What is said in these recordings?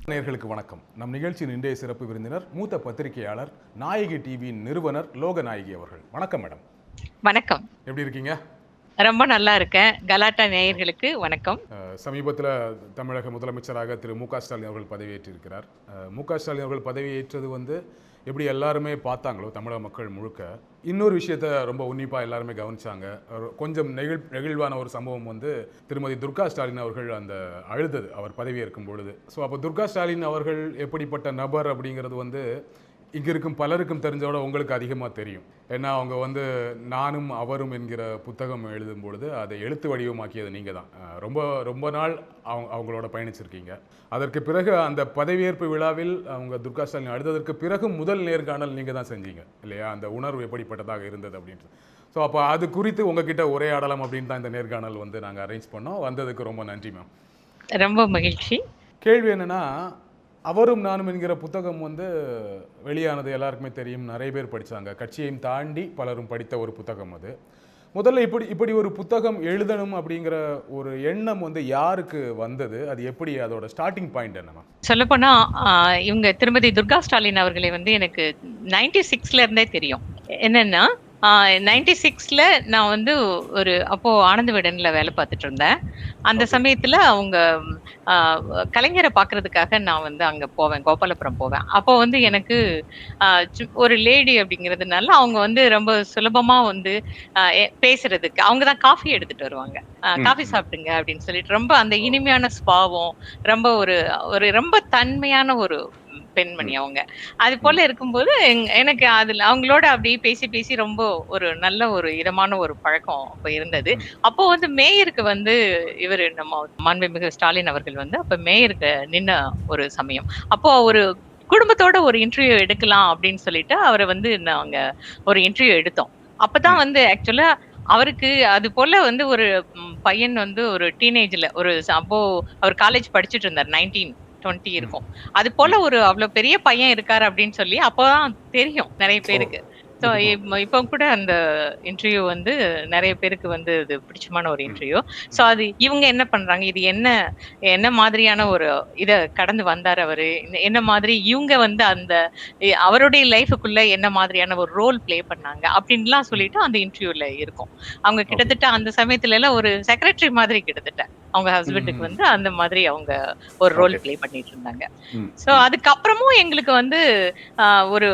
நேயர்களுக்கு வணக்கம். நம் நிகழ்ச்சியின் இன்றைய சிறப்பு விருந்தினர் மூத்த பத்திரிகையாளர் நாயகி டிவியின் நிறுவனர் லோகநாயகி அவர்கள். வணக்கம் மேடம். வணக்கம். எப்படி இருக்கீங்க? ரொம்ப நல்லா இருக்கேன். கலாட்டா நேயர்களுக்கு வணக்கம். சமீபத்தில் தமிழக முதலமைச்சராக திரு மு க ஸ்டாலின் அவர்கள் பதவியேற்றிருக்கிறார். மு க ஸ்டாலின் அவர்கள் பதவியேற்றது எப்படி எல்லாருமே பார்த்தாங்களோ தமிழக மக்கள் முழுக்க, இன்னொரு விஷயத்த ரொம்ப உன்னிப்பாக எல்லாருமே கவனிச்சாங்க. கொஞ்சம் நெகிழ்வான ஒரு சம்பவம் திருமதி துர்கா ஸ்டாலின் அவர்கள் அழுதது அவர் பதவியேற்கும் பொழுது. ஸோ அப்போ துர்கா ஸ்டாலின் அவர்கள் எப்படிப்பட்ட நபர் அப்படிங்கிறது இங்கே இருக்கும் பலருக்கும் தெரிஞ்சோட உங்களுக்கு அதிகமாக தெரியும். ஏன்னா அவங்க நானும் அவரும் என்கிற புத்தகம் எழுதும் பொழுது அதை எழுத்து வடிவமாக்கியது நீங்கள் தான். ரொம்ப ரொம்ப நாள் அவங்களோட பயணிச்சிருக்கீங்க. அதற்கு பிறகு அந்த பதவியேற்பு விழாவில் அவங்க துர்கா ஸ்டாலின் அழுததற்கு பிறகு முதல் நேர்காணல் நீங்கள் தான் செஞ்சீங்க இல்லையா? அந்த உணர்வு எப்படிப்பட்டதாக இருந்தது அப்படின்ட்டு. ஸோ அப்போ அது குறித்து உங்ககிட்ட உரையாடலாம் அப்படின்னு தான் இந்த நேர்காணல் நாங்கள் அரேஞ்ச் பண்ணோம். வந்ததுக்கு ரொம்ப நன்றி மேம். ரொம்ப மகிழ்ச்சி. கேள்வி என்னன்னா, அவரும் நானும் என்கிற புத்தகம் வெளியானது எல்லாருக்குமே தெரியும், நிறைய பேர் படித்தாங்க, கட்சியையும் தாண்டி பலரும் படித்த ஒரு புத்தகம் அது. முதல்ல இப்படி ஒரு புத்தகம் எழுதணும் அப்படிங்கிற ஒரு எண்ணம் யாருக்கு வந்தது? அது எப்படி, அதோட ஸ்டார்டிங் பாயிண்ட் என்னமா? சொல்லப்போனா இவங்க திருமதி துர்கா ஸ்டாலின் அவர்களை எனக்கு 96ல இருந்தே தெரியும். என்னன்னா 96ல நான் அப்போ ஆனந்த விடன்ல வேலை பார்த்துட்டு இருந்தேன். அந்த சமயத்துல அவங்க கலைஞரை பாக்குறதுக்காக நான் அங்க போவேன், கோபாலபுரம் போவேன். அப்போ எனக்கு ஒரு லேடி அப்படிங்கிறதுனால அவங்க ரொம்ப சுலபமா பேசுறதுக்கு அவங்கதான் காஃபி எடுத்துட்டு வருவாங்க. காஃபி சாப்பிடுங்க அப்படின்னு சொல்லிட்டு ரொம்ப அந்த இனிமையான சுபாவம், ரொம்ப ஒரு ரொம்ப தன்மையான ஒரு பெண்மணி அவங்க. அது போல இருக்கும்போது எனக்கு அதுல அவங்களோட அப்படியே பேசி பேசி ரொம்ப ஒரு நல்ல ஒரு இதமான ஒரு பழக்கம் அப்ப இருந்தது. அப்போ மேயருக்கு இவரு நம்ம மாண்புமிகு ஸ்டாலின் அவர்கள் அப்ப மேயருக்கு நின்ன ஒரு சமயம். அப்போ ஒரு குடும்பத்தோட ஒரு இன்டர்வியூ எடுக்கலாம் அப்படின்னு சொல்லிட்டு அவரை நாங்க ஒரு இன்டர்வியூ எடுத்தோம். அப்பதான் ஆக்சுவலா அவருக்கு அது போல ஒரு பையன் ஒரு டீனேஜ்ல அப்போ அவர் காலேஜ் படிச்சுட்டு இருந்தார். 19-20 இருக்கும். அது போல அவ்வளவு பெரிய பையன் இருக்காரு அப்படின்னு சொல்லி அப்பதான் தெரியும் நிறைய பேருக்கு. ஸோ இப்போ கூட அந்த இன்டர்வியூ நிறைய பேருக்கு இது பிடிச்சமான ஒரு இன்டர்வியூ. ஸோ அது இவங்க என்ன பண்றாங்க, இது என்ன மாதிரியான ஒரு இதை கடந்து வந்தார் அவரு, என்ன மாதிரி இவங்க அந்த அவருடைய லைஃபுக்குள்ள என்ன மாதிரியான ஒரு ரோல் பிளே பண்ணாங்க அப்படின்லாம் சொல்லிட்டு அந்த இன்டர்வியூல இருக்கும். அவங்க கிட்டத்தட்ட அந்த சமயத்துல எல்லாம் ஒரு செக்ரட்டரி மாதிரி கிட்டத்தட்ட அவங்க ஹஸ்பண்டுக்கு அந்த மாதிரி அவங்க ஒரு ரோல் பிளே பண்ணிட்டு இருந்தாங்க. ஸோ அதுக்கப்புறமும் எங்களுக்கு ஒரு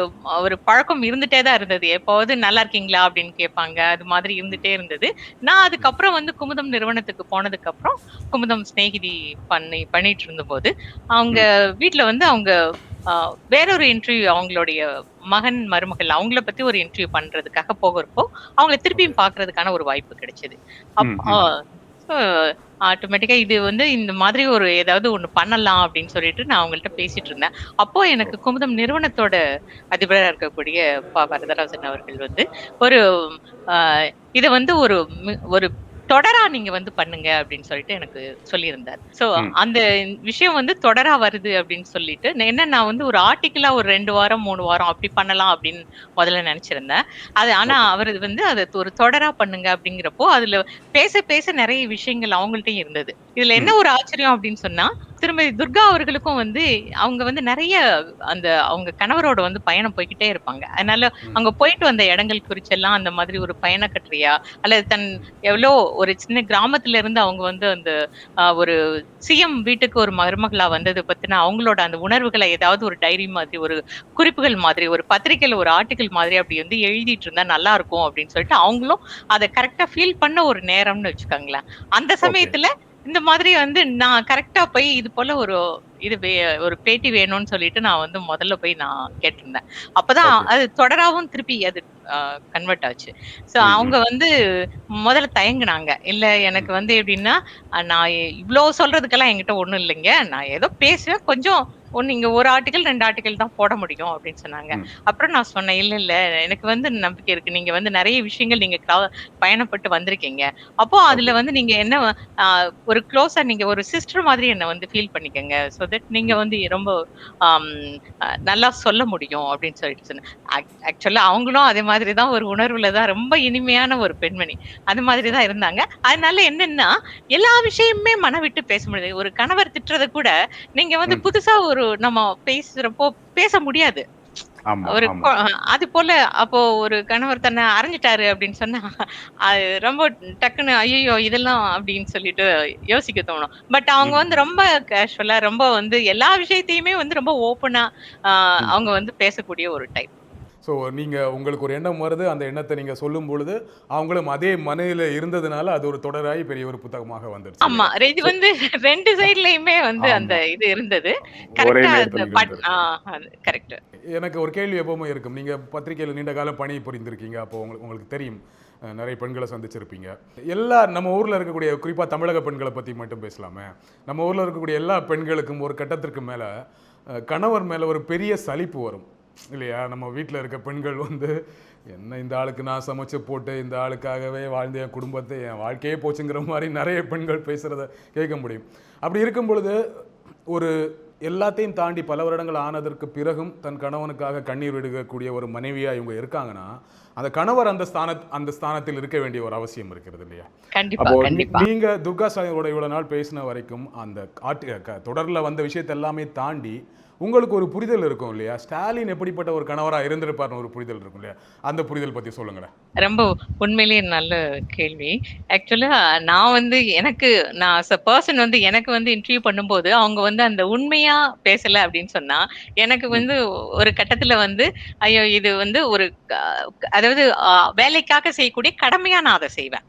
ஒரு பழக்கம் இருந்துட்டே தான் இருந்தது. எப்போது நல்லா இருக்கீங்களா அப்படின்னு கேட்பாங்க. அது மாதிரி இருந்துட்டே இருந்தது. நான் அதுக்கப்புறம் குமுதம் நிறுவனத்துக்கு போனதுக்கு அப்புறம் குமுதம் ஸ்நேகிதி பண்ணிட்டு இருந்த போது அவங்க வீட்டுல அவங்க வேறொரு இன்டர்வியூ, அவங்களுடைய மகன் மருமகள் அவங்கள பத்தி ஒரு இன்டர்வியூ பண்றதுக்காக போகிறப்போ அவங்களை திருப்பியும் பாக்குறதுக்கான ஒரு வாய்ப்பு கிடைச்சது. ஆட்டோமேட்டிக்கா இது இந்த மாதிரி ஒரு ஏதாவது ஒண்ணு பண்ணலாம் அப்படின்னு சொல்லிட்டு நான் அவங்கள்ட்ட பேசிட்டு இருந்தேன். அப்போ எனக்கு குமுதம் நிறுவனத்தோட அதிபராக இருக்கக்கூடிய ப வரதராஜன் அவர்கள் ஒரு இதை ஒரு ஒரு தொடரா நீங்க பண்ணுங்க அப்படின்னு சொல்லிட்டு எனக்கு சொல்லியிருந்தார். சோ அந்த விஷயம் தொடரா வருது அப்படின்னு சொல்லிட்டு என்ன நான் ஒரு ஆர்டிகிளா ஒரு 2 வாரம் 3 வாரம் அப்படி பண்ணலாம் அப்படின்னு முதல்ல நினைச்சிருந்தேன். அது ஆனா அவர் அதை ஒரு தொடரா பண்ணுங்க அப்படிங்கிறப்போ அதுல பேச பேச நிறைய விஷயங்கள் அவங்கள்ட்டையும் இருந்தது. இதுல என்ன ஒரு ஆச்சரியம் அப்படின்னு சொன்னா, திருமதி துர்கா அவர்களுக்கும் அவங்க நிறைய அவங்க கணவரோட பயணம் போய்கிட்டே இருப்பாங்க. அதனால அவங்க போயிட்டு வந்த இடங்கள் குறிச்செல்லாம் அந்த மாதிரி ஒரு பயண கட்டுரையா அல்லது தன் எவ்வளோ ஒரு சின்ன கிராமத்துல இருந்து அவங்க அந்த ஒரு சிஎம் வீட்டுக்கு ஒரு மருமகளா வந்தது பத்தின அவங்களோட அந்த உணர்வுகளை ஏதாவது ஒரு டைரி மாதிரி, ஒரு குறிப்புகள் மாதிரி, ஒரு பத்திரிகையில ஒரு ஆர்டிகிள் மாதிரி அப்படி எழுதிட்டு இருந்தா நல்லா இருக்கும் அப்படின்னு சொல்லிட்டு அவங்களும் அதை கரெக்டா ஃபீல் பண்ண ஒரு நேரம்னு வச்சுக்கோங்களேன். அந்த சமயத்துல இந்த மாதிரி நான் கரெக்டா போய் இது போல ஒரு பேட்டி வேணும்னு சொல்லிட்டு நான் முதல்ல போய் நான் கேட்டிருந்தேன். அப்பதான் அது தொடராவும் திருப்பி அது கன்வெர்ட் ஆச்சு. சோ அவங்க முதல்ல தயங்குனாங்க. இல்ல எனக்கு எப்படின்னா, நான் இவ்வளவு சொல்றதுக்கெல்லாம் என்கிட்ட ஒண்ணும் இல்லைங்க, நான் ஏதோ பேசுவேன், கொஞ்சம் நீங்க ஒரு ஆர்டிகல் 2 ஆர்டிகல் தான் போட முடியும் அப்படின்னு சொன்னாங்க. அப்புறம் நான் சொன்னேன், இல்ல எனக்கு நம்பிக்கை இருக்கு, நீங்க நிறைய விஷயங்கள் நீங்க பயணப்பட்டு வந்திருக்கீங்க. அப்போ அதுல நீங்க என்ன ஒரு க்ளோஸா நீங்க ஒரு சிஸ்டர் மாதிரி என்ன ஃபீல் பண்ணிக்கங்க. சோ தட் நீங்க ரொம்ப நல்லா சொல்ல முடியும் அப்படின்னு சொல்லிட்டு சொன்னேன். ஆக்சுவலா அவங்களும் அதே மாதிரிதான் ஒரு உணர்வுலதான், ரொம்ப இனிமையான ஒரு பெண்மணி, அது மாதிரிதான் இருந்தாங்க. அதனால என்னன்னா எல்லா விஷயமுமே மன விட்டு பேச முடியாது. ஒரு கணவர் திட்டுறத கூட நீங்க புதுசா ஒரு நம்ம பேசுறப்போ பேச முடியாது. ஆமா, ஒரு ஆமா. அது போல அப்போ ஒரு கணவர் தன்னை அறைஞ்சிட்டாரு அப்படின்னு சொன்னா, அது ரொம்ப டக்குன்னு ஐயய்யோ! இதெல்லாம் அப்படின்னு சொல்லிட்டு யோசிக்க தோணும். பட் அவங்க வந்து ம், ரொம்ப கேஷுவலா, ரொம்ப வந்து எல்லா விஷயத்தையுமே வந்து ரொம்ப ஓப்பனா அ ம். அவங்க வந்து பேசக்கூடிய ஒரு டைப். ஸோ நீங்க உங்களுக்கு ஒரு எண்ணம் வருது. அந்த எண்ணத்த நீங்க சொல்லும்பொழுது, அவங்களும் அதே மனநிலை இருந்ததுனால, அது ஒரு தொடராகி பெரிய ஒரு புத்தகமாக வந்துருச்சு ஆமா. இல்லையா? இது ஸோ வந்து 2 சைட்லயுமே வந்து அந்த ஆமா. இது இருந்தது. ஒரே கரெக்ட்டா அந்த நேரத்தில் இருந்திருக்கு. அது கரெக்ட். எனக்கு ஒரு கேள்வி எப்பவுமே இருக்கும். நீங்க பத்திரிக்கையில நீண்ட காலம் பணி புரிந்திருக்கீங்க. அப்போ உங்களுக்கு தெரியும். நெறைய பெண்கள சந்திச்சிருப்பீங்க. எல்லா நம்ம ஊர்ல இருக்கக்கூடிய குறிப்பா தமிழக பெண்கள பத்தி மட்டும் பேசலாமே. நம்ம ஊர்ல இருக்கக்கூடிய எல்லா பெண்களுக்கும் ஒரு கட்டத்திற்கு மேல, கணவர் மேல ஒரு பெரிய சலிப்பு வரும். இல்லையா? நம்ம வீட்ல இருக்க பெண்கள் வந்து, என்ன இந்த ஆளுக்கு நான் சமைச்சு போட்டு, இந்த ஆளுக்காகவே வாழ்ந்து என் குடும்பத்தை, என் வாழ்க்கையே போச்சுங்கிற மாரி நெறைய பெண்கள் பேசுறத கேட்க முடியும். அப்படி இருக்கும் பொழுது, ஒரு எல்லாத்தையும் தாண்டி பல வருடங்கள் ஆனதற்கு பிறகும் தன் கணவனுக்காக கண்ணீர் விடுக்கக்கூடிய ஒரு மனைவியா இவங்க இருக்காங்கன்னா, அந்த கணவர் அந்த ஸ்தானத்தில் இருக்க வேண்டிய ஒரு அவசியம் இருக்கிறது இல்லையா? கண்டிப்பா, அப்போ கண்டிப்பா. நீங்க துர்கா ஸ்டாலினோட இவ்வளவு நாள் பேசின வரைக்கும் அந்த தொடர்ல வந்த விஷயத்தை எல்லாமே தாண்டி உங்களுக்கு ஒரு புரிதல் இருக்கும் இல்லையா? ஸ்டாலின் எப்படிப்பட்ட ஒரு கணவரா இருந்திருப்பார்னு ஒரு புரிதல் இருக்கும் இல்லையா? அந்த புரிதல் பத்தி சொல்லுங்களேன். ரொம்ப உண்மையிலேயே நல்ல கேள்வி. ஆக்சுவலா நான் வந்து நான் அஸ் அ பெர்சன் வந்து எனக்கு வந்து இன்டர்வியூ பண்ணும்போது, அவங்க வந்து அந்த உண்மையா பேசல அப்படின்னு சொன்னா, எனக்கு ம். வந்து ஒரு கட்டத்தில வந்து, ஐயோ! இது வந்து ஒரு க அதாவது வேலைக்காக செய்யக்கூடிய கடமையா நான் அத செய்வேன்.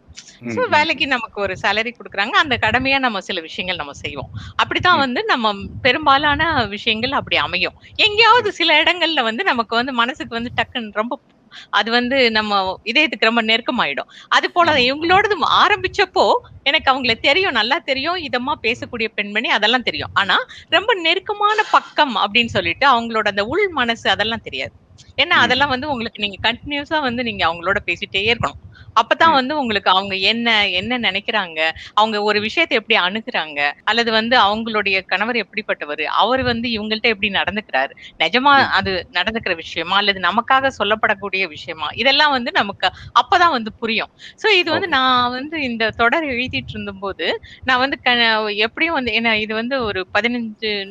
ஸோ ம், ம், வேலைக்கு ம், நமக்கு ஒரு சேலரி குடுக்குறாங்க. அந்த கடமையா நம்ம சில விஷயங்கள் நம்ம செய்வோம். அப்படித்தான் ம், வந்து நம்ம பெரும்பாலான விஷயங்கள் அப்படி அமையும். எங்கேயாவது ம், சில இடங்கள்ல வந்து நமக்கு வந்து மனசுக்கு வந்து டக்குன்னு ரொம்ப அது வந்து நம்ம இதயத்துக்கு ரொம்ப நெருக்கமாயிடும். அதுபோல ஆமா, ஆமா. இவங்களோடது ஆரம்பிச்சப்போ, எனக்கு அவங்கள தெரியும், நல்லா தெரியும். இதமா ம், பேசக்கூடிய பெண்மணி அதெல்லாம் தெரியும். ஆனா, ரொம்ப நெருக்கமான பக்கம் அப்படின்னு சொல்லிட்டு அவங்களோட அந்த உள் மனசு அதெல்லாம் தெரியாது. ஏன்னா, ம், அதெல்லாம் ம், வந்து உங்களுக்கு நீங்க கன்டினியூஸா வந்து நீங்க அவங்களோட பேசிட்டே இருக்கணும். அப்பதான் ம், வந்து உங்களுக்கு அவங்க என்ன என்ன நெனைக்கிறாங்க? அவங்க ஒரு விஷயத்த எப்படி அணுகுறாங்க? அல்லது வந்து அவங்களுடைய கணவர் எப்படிப்பட்டவரு? அவரு வந்து இவங்கள்ட்ட எப்படி நடந்துக்கிறாரு? நிஜமா ம். அது நடந்துக்கிற விஷயமா? அல்லது நமக்காக சொல்லப்படக்கூடிய விஷயமா? இதெல்லாம் வந்து நமக்கு அப்பதான் வந்து புரியும். சோ இது வந்து ஓகே. நான் வந்து இந்த தொடர் எழுதிட்டு இருந்தபோது, நான் வந்து எப்படியும் வந்து ஏன்னா இது வந்து ஒரு 15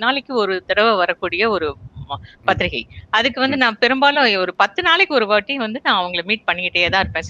நாளைக்கு ஒரு தடவ வரக்கூடிய ஒரு ம ம், பத்திரிகை. அதுக்கு வந்து ம், நான் பெரும்பாலும் ஒரு 10 நாளைக்கு ஒரு வாட்டி வந்து நான் அவங்கள மீட் பண்ணிக்கிட்டே தான் இருப்பேன்.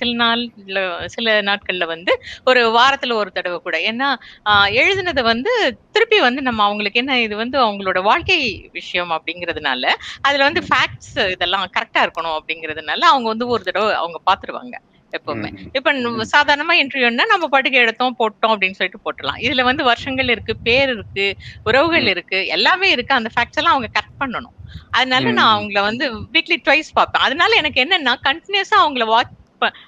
சில நாட்கள்ல வந்து ஒரு வாரத்துல ஒரு தடவ கூட. ஏன்னா, அ எழுதினத வந்து திருப்பி வந்து நம்ம அவங்களுக்கு என்ன இது வந்து அவங்களோட வாழ்க்கை விஷயம் அப்படிங்கிறதுனால, அதுல வந்து ம், ஃபேக்ட்ஸ் இதெல்லாம் கரெக்ட்டா இருக்கணும் அப்படிங்கிறதுனால, அவங்க வந்து ஒரு தடவ அவங்க பார்த்துருவாங்க. எப்பவுமே. ம், இப்ப ம், சாதாரணமா இன்டர்வியூன்னா நம்ம பாட்டுக்கு எடுத்தோம், போட்டோம் அப்படின்னு சொல்லிட்டு போட்டுறலாம். இதுல வந்து வருஷங்கள் இருக்கு, பேர் இருக்கு, உறவுகள் ம், இருக்கு, எல்லாமே இருக்கு. அந்த ஃபேக்ட்ஸ் எல்லாம் அவங்க கரெக்ட் பண்ணணும். அதனால ம், நான் ம். அவங்கள வந்து வீக்லி ட்வைஸ் பார்ப்பேன். அதனால எனக்கு என்னன்னா, கன்டினியூஸா அவங்கள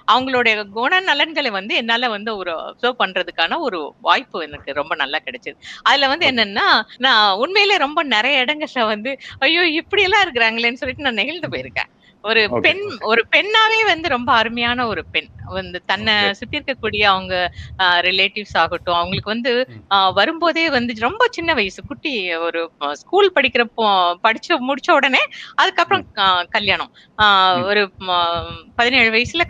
அவங்களுடைய குணநலன்களை வந்து என்னால வந்து ஒரு அப்சர்வ் பண்றதுக்கான ஒரு வாய்ப்பு எனக்கு ரொம்ப நல்லா கிடைச்சது. அதுல வந்து ஓகே. என்னன்னா, நான் உண்மையிலே ரொம்ப நெறைய இடங்கள்ல வந்து, ஐயோ! இப்படியெல்லாம் இருக்கிறாங்களேன்னு சொல்லிட்டு நான் நெகிழ்ந்து போயிருக்கேன். ஒரு ஓகே, பெண் ஓகே, ஒரு பெண்ணாவே வந்து ரொம்ப அருமையான ஒரு பெண். வந்து தன்ன ஓகே. சுத்தி இருக்கக்கூடிய அவங்க ரிலேட்டிவ்ஸ் ஆகட்டும், அவங்களுக்கு வந்து ம், வரும்போதே வந்து ரொம்ப சின்ன வயசு குட்டி ஒரு ஸ்கூல் படிச்சு முடிச்ச உடனே அதுக்கப்புறம் ம், கல்யாணம். ஆ ம், ஒரு 17 வயசுல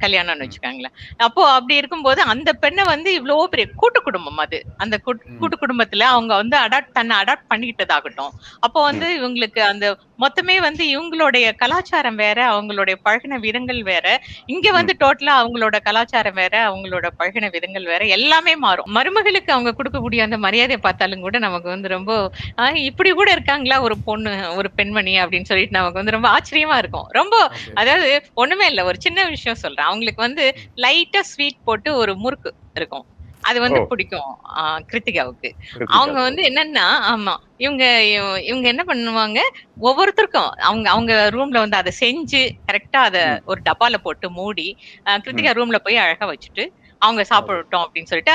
கல்யாணம்னு ம், வச்சுக்கோங்களேன். அப்போ அப்படி இருக்கும்போது அந்த பெண்ண வந்து இவ்ளோ பெரிய கூட்டு குடும்பம் அது. அந்த ம், கூட்டு குடும்பத்துல அவங்க வந்து தன்னை அடாப்ட் பண்ணிக்கிட்டதாகட்டும். அப்போ வந்து ம், இவங்களுக்கு அந்த மொத்தமே வந்து இவங்களுடைய கலாச்சாரம் வேற, அவங்களுடைய பழகுன விதங்கள் வேற. இங்க ம். வந்து டோட்டலா அவங்களோட கலாச்சாரம் வேற, அவங்களோட பழகுன விதங்கள் வேற. எல்லாமே மாறும். மருமகளுக்கு அவங்க குடுக்கக்கூடிய அந்த மரியாதைய பார்த்தாலும் கூட நமக்கு வந்து ரொம்ப இப்படி கூட இருக்காங்களா ஒரு பொண்ணு, ஒரு பெண்மணி அப்படின்னு சொல்லிட்டு நமக்கு வந்து ரொம்ப ஆச்சரியமா இருக்கும். ரொம்ப ஓகே. அதாவது ஒண்ணுமே இல்ல. ஒரு சின்ன விஷயம் சொல்றேன். அவங்களுக்கு வந்து ம். லைட்டா ஸ்வீட் போட்டு ஒரு முறுக்கு இருக்கும். அது ஓ! வந்து பிடிக்கும் கிருத்திகாவுக்கு. அவங்க கிருத்திகாவுக்கு. வந்து ஓகே. என்னன்னா ஆமா. இவங்க இவங்க என்ன பண்ணுவாங்க, ஒவ்வொருத்தருக்கும் அவங்க அவங்க ரூம்ல வந்து அத செஞ்சு கரெக்ட்டா அத ம், ஒரு டப்பால போட்டு மூடி, ம். கிருத்திகா ரூம்ல போய் அழகா வச்சுட்டு, அவங்க ஓகே. சாப்பிடட்டும் அப்படின்னு சொல்லிட்டு,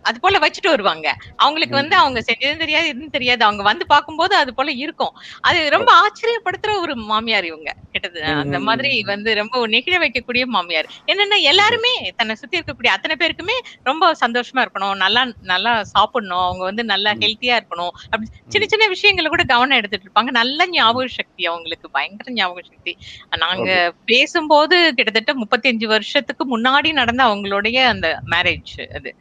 அது போல வச்சுட்டு வருவாங்க. அவங்களுக்கு ம், வந்து ம். அவங்க செஞ்சதும் தெரியாது, எதுவும் தெரியாது. அவங்க வந்து பார்க்கும்போது அது போல இருக்கும். அது ஓ! ரொம்ப ஆச்சரியப்படுத்துற ஒரு மாமியார் இவங்க. ம், அந்த ம், மாதிரி ம், ம். வந்து ரொம்ப நெகிழ வைக்கக்கூடிய மாமியார். என்னன்னா ஓகே. எல்லாருமே தன்னை சுத்தி இருக்கக்கூடிய அத்தனை பேருக்குமே ரொம்ப சந்தோஷமா இருக்கணும். நல்லா நல்லா சாப்பிடணும். அவங்க வந்து நல்லா ம், ஹெல்த்தியா இருக்கணும். அப்படி சின்ன ம், சின்ன விஷயங்கள கூட கவனம் எடுத்துட்டு இருப்பாங்க. நல்ல ம். ஞாபக சக்தி அவங்களுக்கு. பயங்கர ஞாபக சக்தி. நாங்க ஓகே. பேசும்போது கிட்டத்தட்ட 35 வருஷத்துக்கு முன்னாடி நடந்த அவங்களுடைய அந்த மேரேஜ் அது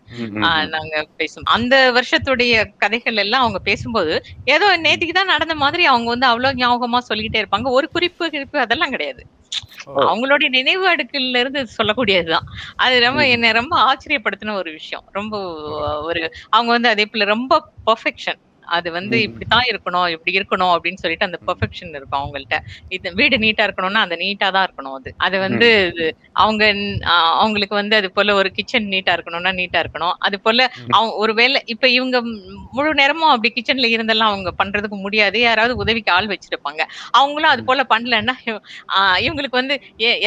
நாங்க பேசும் அந்த வருஷத்துடைய கதைகள் எல்லாம் அவங்க பேசும்போது ஏதோ நேத்திக்கு தான் நடந்த மாதிரி அவங்க வந்து அவ்வளவு ஞாபகமா சொல்லிக்கிட்டே இருப்பாங்க. ஒரு குறிப்பு அதெல்லாம் கிடையாது. அவங்களுடைய நினைவு அடுக்குல இருந்து சொல்லக்கூடியதுதான். அது என்ன ரொம்ப ஆச்சரியப்படுத்தின ஒரு விஷயம். ரொம்ப ஒரு அவங்க வந்து அதே போல ரொம்ப பெர்ஃபெக்ஷன். அது வந்து இப்படித்தான் இருக்கணும், இப்படி இருக்கணும் அப்படின்னு சொல்லிட்டு அந்த பெர்ஃபெக்ஷன் இருக்கும் அவங்கள்ட்ட. இது வீடு நீட்டா இருக்கணும்னா அந்த நீட்டா தான் இருக்கணும் அது. அது வந்து அவங்க அவங்களுக்கு வந்து அது போல ஒரு கிச்சன் நீட்டா இருக்கணும்னா நீட்டா இருக்கணும். அது போல அவங்க ஒருவேளை இப்ப இவங்க முழு நேரமும் அப்படி கிச்சன்ல இருந்தெல்லாம் அவங்க பண்றதுக்கு முடியாது. யாராவது உதவிக்கு ஆள் வச்சிருப்பாங்க. அவங்களும் அது போல பண்ணலன்னா இவங்களுக்கு வந்து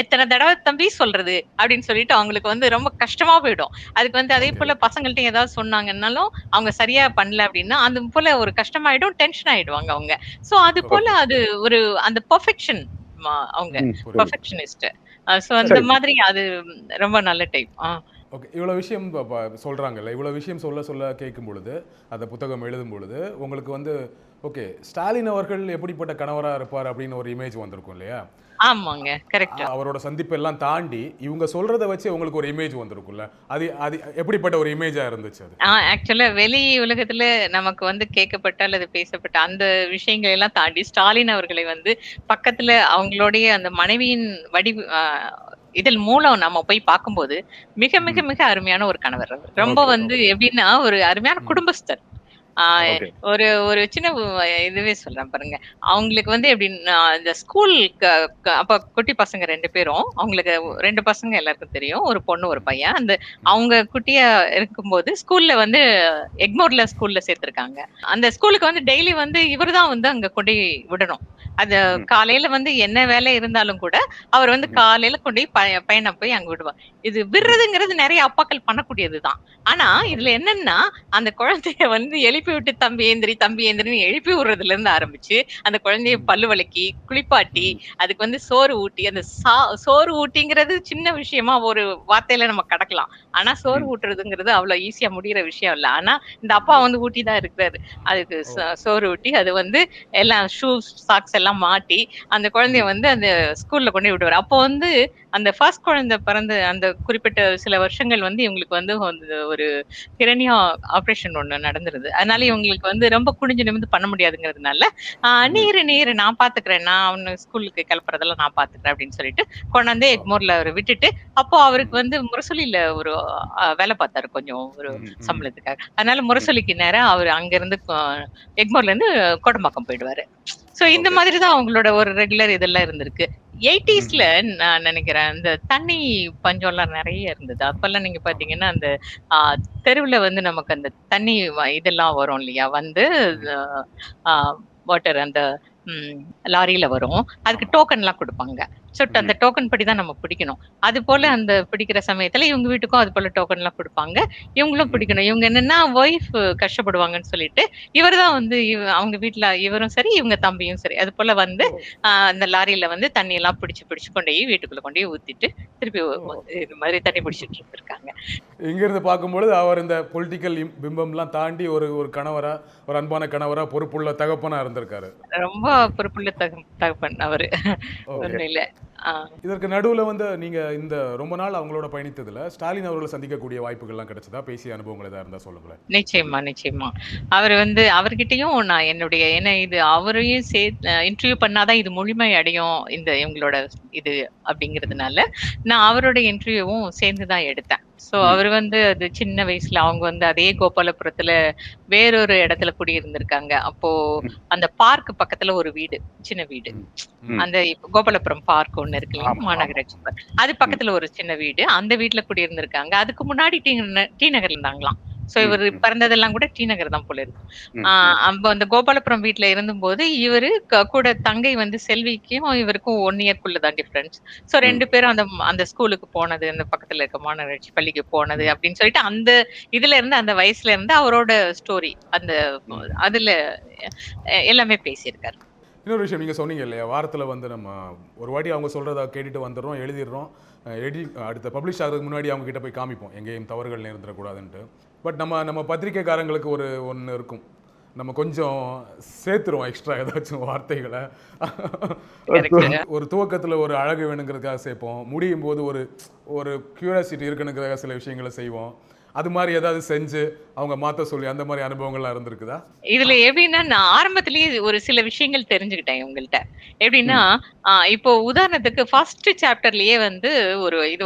எத்தனை தடவை தம்பி சொல்றது அப்படின்னு சொல்லிட்டு அவங்களுக்கு வந்து ரொம்ப கஷ்டமா போயிடும். அதுக்கு வந்து அதே போல பசங்கள்ட்ட ஏதாவது சொன்னாங்கன்னாலும் அவங்க சரியா பண்ணல அப்படின்னா அது போல ஒரு கஷ்டமாயிடும், டென்ஷன் ஆயிடுவாங்க அவங்க. சோ அது போல அது ஒரு அந்த பெர்ஃபெக்ஷன் அவங்க பெர்ஃபெக்ஷனிஸ்ட். சோ அந்த மாதிரி அது ரொம்ப நல்ல டைப். ஓகே. இவ்வளோ விஷயம் சொல்கிறாங்கல்ல, இவ்வளோ விஷயம் சொல்ல கேட்கும் பொழுது, அந்த புத்தகம் எழுதும் பொழுது உங்களுக்கு வந்து ஓகே ஸ்டாலின் அவர்கள் எப்படிப்பட்ட கணவராக இருப்பார் அப்படின்னு ஒரு இமேஜ் வந்திருக்கும் இல்லையா? ஆமாங்க, கரெக்ட். அவரோட சந்திப்பெல்லாம் தாண்டி இவங்க சொல்றத வச்சு உங்களுக்கு ஒரு இமேஜ் வந்திருக்கும்ல, அது அது எப்படிப்பட்ட ஒரு இமேஜா இருந்துச்சு அது? ஆக்சுவலா வெளி உலகத்துல நமக்கு வந்து கேட்கப்பட்ட அல்லது பேசப்பட்ட அந்த விஷயங்களை எல்லாம் தாண்டி ஸ்டாலின் அவர்களை வந்து பக்கத்துல அவங்களுடைய அந்த மனைவியின் இதன் மூலம் நம்ம போய் பார்க்கும்போது மிக மிக மிக அருமையான ஒரு கணவர் அவர். ரொம்ப வந்து எப்படின்னா ஒரு அருமையான குடும்பஸ்தர். ஒரு ஒரு சின்ன இதுவே சொல்றேன் பாருங்க. அவங்களுக்கு வந்து எப்படின்னா இந்த ஸ்கூல் அப்ப குட்டி பசங்க 2 பேரும் அவங்களுக்கு 2 பசங்க எல்லாருக்கும் தெரியும். ஒரு பொண்ணு ஒரு பையன். அவங்க குட்டியா இருக்கும்போது ஸ்கூல்ல வந்து எக்மோர்ல ஸ்கூல்ல சேர்த்திருக்காங்க. அந்த ஸ்கூலுக்கு வந்து டெய்லி வந்து இவர்தான் வந்து அங்க கொண்டு விடணும். அது காலையில வந்து என்ன வேலை இருந்தாலும் கூட அவர் வந்து காலையில கொண்டு பையனை போய் அங்க விடுவார். இது விடுறதுங்கிறது நிறைய அப்பாக்கள் பண்ணக்கூடியதுதான். ஆனா இதுல என்னன்னா அந்த குழந்தைய வந்து எழுப்பி விட்டு தம்பி ஏந்திரின்னு எழுப்பி விடுறதுல இருந்து ஆரம்பிச்சு அந்த குழந்தைய பல்லு விளக்கி குளிப்பாட்டி அதுக்கு வந்து சோறு ஊட்டி அந்த சோறு ஊட்டிங்கிறது சின்ன விஷயமா ஒரு வார்த்தையில நம்ம கடக்கலாம். ஆனா சோறு ஊட்டுறதுங்கிறது அவ்வளவு ஈஸியா முடியற விஷயம் இல்ல. ஆனா இந்த அப்பா வந்து ஊட்டிதான் இருக்கிறாரு. அதுக்கு சோறு ஊட்டி அது வந்து எல்லாம் ஷூஸ் சாக்ஸ் எல்லாம் மாட்டி அந்த குழந்தைய வந்து அந்த ஸ்கூல்ல கொண்டு விடுவார். அப்போ வந்து அந்த ஃபர்ஸ்ட் குழந்தை பிறந்து அந்த குறிப்பிட்ட சில வருஷங்கள் வந்து இவங்களுக்கு வந்து ஒரு ஹிரண்யா ஆபரேஷன் ஒண்ணு நடந்துருது. அதனால இவங்களுக்கு வந்து ரொம்ப குனிஞ்சு நிமிந்து பண்ண முடியாதுங்கிறதுனால நீரு நான் பாத்துக்கிறேன், நான் அவனு ஸ்கூலுக்கு கிளப்புறதெல்லாம் நான் பாத்துக்கிறேன் அப்படின்னு சொல்லிட்டு கொண்டாந்து எக்மோர்ல அவரை விட்டுட்டு அப்போ அவருக்கு வந்து முரசொலியில ஒரு வேலை பார்த்தாரு கொஞ்சம் ஒரு சம்பளத்துக்காக. அதனால முரசொலிக்கு நேரம் அவர் அங்க இருந்து எக்மோர்ல இருந்து கோடம்பாக்கம் போயிடுவாரு. சோ இந்த மாதிரிதான் அவங்களோட ஒரு ரெகுலர் இதெல்லாம் இருந்திருக்கு. 80ஸ்ல நான் நினைக்கிறேன் இந்த தண்ணி பஞ்சம் எல்லாம் நிறைய இருந்தது. அப்பெல்லாம் நீங்க பாத்தீங்கன்னா அந்த தெருவுல வந்து நமக்கு அந்த தண்ணி இதெல்லாம் வரும் இல்லையா வந்து வாட்டர் அந்த லாரியில வரும். அதுக்கு டோக்கன் எல்லாம் கொடுப்பாங்க. அந்த டோக்கன் படிதான் நம்ம பிடிக்கணும். அது போல அந்த பிடிக்கிற சமயத்துல இவங்க வீட்டுக்கும் அது போல டோக்கன் எல்லாம் கொடுப்பாங்க. இவங்களும் பிடிக்கணும். இவங்க என்னன்னா ஒய்ஃப் கஷ்டப்படுவாங்கன்னு சொல்லிட்டு இவர்தான் வந்து அவங்க வீட்டுல இவரும் சரி இவங்க தம்பியும் சரி அது போல வந்து அந்த லாரியில வந்து தண்ணி எல்லாம் பிடிச்சு கொண்டு போய் வீட்டுக்குள்ள கொண்டு போய் ஊத்திட்டு திருப்பி இது மாதிரி தண்ணி பிடிச்சிட்டு இருந்திருக்காங்க. இங்க இருந்து பார்க்கும்பொழுது அவர் இந்த பொலிட்டிக்கல் பிம்பம் எல்லாம் தாண்டி ஒரு ஒரு கணவரா ஒரு அன்பான கணவரா பொறுப்புள்ள தகப்பனா இருந்திருக்காரு. ரொம்ப பொறுப்புள்ள தகப்பன் அவரு. உண்மையில இதற்கு நடுவுல வந்து நீங்க இந்த ரொம்ப நாள் அவங்களோட பயணித்ததுல ஸ்டாலின் அவர்களை சந்திக்கக்கூடிய வாய்ப்புகள்லாம் கிடைச்சதா? பேசிய அனுபவங்கள் ஏதாவது இருந்தா சொல்லுங்களேன். நிச்சயமா அவர் வந்து அவர்கிட்டயும் நான் என்னுடைய ஏன்னா இது அவரையும் இன்டர்வியூ பண்ணாதான் இது முழுமை அடையும் இந்த இவங்களோட இது அப்படிங்கிறதுனால நான் அவரோட இன்டர்வியூவும் சேர்ந்துதான் எடுத்தேன். சோ அவர் வந்து அது சின்ன வயசுல அவங்க வந்து அதே கோபாலபுரத்துல வேறொரு இடத்துல குடியிருந்திருக்காங்க. அப்போ அந்த பார்க் பக்கத்துல ஒரு வீடு, சின்ன வீடு, அந்த கோபாலபுரம் பார்க் ஒண்ணு இருக்கு இல்லையா மாநகராட்சி பார்க், அது பக்கத்துல ஒரு சின்ன வீடு, அந்த வீட்டுல குடியிருந்திருக்காங்க. அதுக்கு முன்னாடி டி நகர்ல இருந்தாங்களாம். சோ இவர் பிறந்ததெல்லாம் கூட டி நகர் தான் போல இருக்கு. அந்த கோபாலபுரம் வீட்டுல இருந்தபோது இவரு கூட தங்கை வந்து செல்விக்கும் இவருக்கும் 1 இயர்க்குள்ளதான் டிஃபரன்ஸ். சோ 2 பேரும் அந்த ஸ்கூலுக்கு போனது, அந்த பக்கத்துல இருக்க மாநகராட்சி பள்ளிக்கு போனது அப்படின்னு சொல்லிட்டு அந்த இதுல இருந்து அந்த வயசுல இருந்து அவரோட ஸ்டோரி அந்த அதுல எல்லாமே பேசியிருக்காரு. இன்னொரு விஷயம் நீங்கள் சொன்னீங்க இல்லையா, வாரத்தில் வந்து நம்ம ஒரு வாட்டி அவங்க சொல்கிறத கேட்டுட்டு வந்துடுறோம், எழுதிடுறோம், அடுத்த பப்ளிஷ் ஆகிறதுக்கு முன்னாடி அவங்க கிட்ட போய் காமிப்போம் எங்கேயும் தவறுகள் நேர்ந்துடக்கூடாதுன்ட்டு. பட் நம்ம பத்திரிக்கைக்காரங்களுக்கு ஒன்று இருக்கும், நம்ம கொஞ்சம் சேர்த்துருவோம் எக்ஸ்ட்ரா ஏதாச்சும் வார்த்தைகளை. ஒரு துவக்கத்தில் ஒரு அழகு வேணுங்கிறதுக்காக சேர்ப்போம், முடியும் போது ஒரு ஒரு கியூரியாசிட்டி இருக்குனுங்கிறதுக்காக சில விஷயங்களை செய்வோம். அது மாதிரி ஏதாவது செஞ்சு அவங்க மாற்ற சொல்லி அந்த மாதிரி அனுபவங்கள்லாம் இருந்திருக்குதா? இதுல எப்படின்னா, நான் ஆரம்பத்திலேயே ஒரு சில விஷயங்கள் தெரிஞ்சுக்கிட்டேன் இவங்கள்ட்ட. எப்படின்னா, இப்போ உதாரணத்துக்கு ஃபர்ஸ்ட் சாப்டர்லயே வந்து ஒரு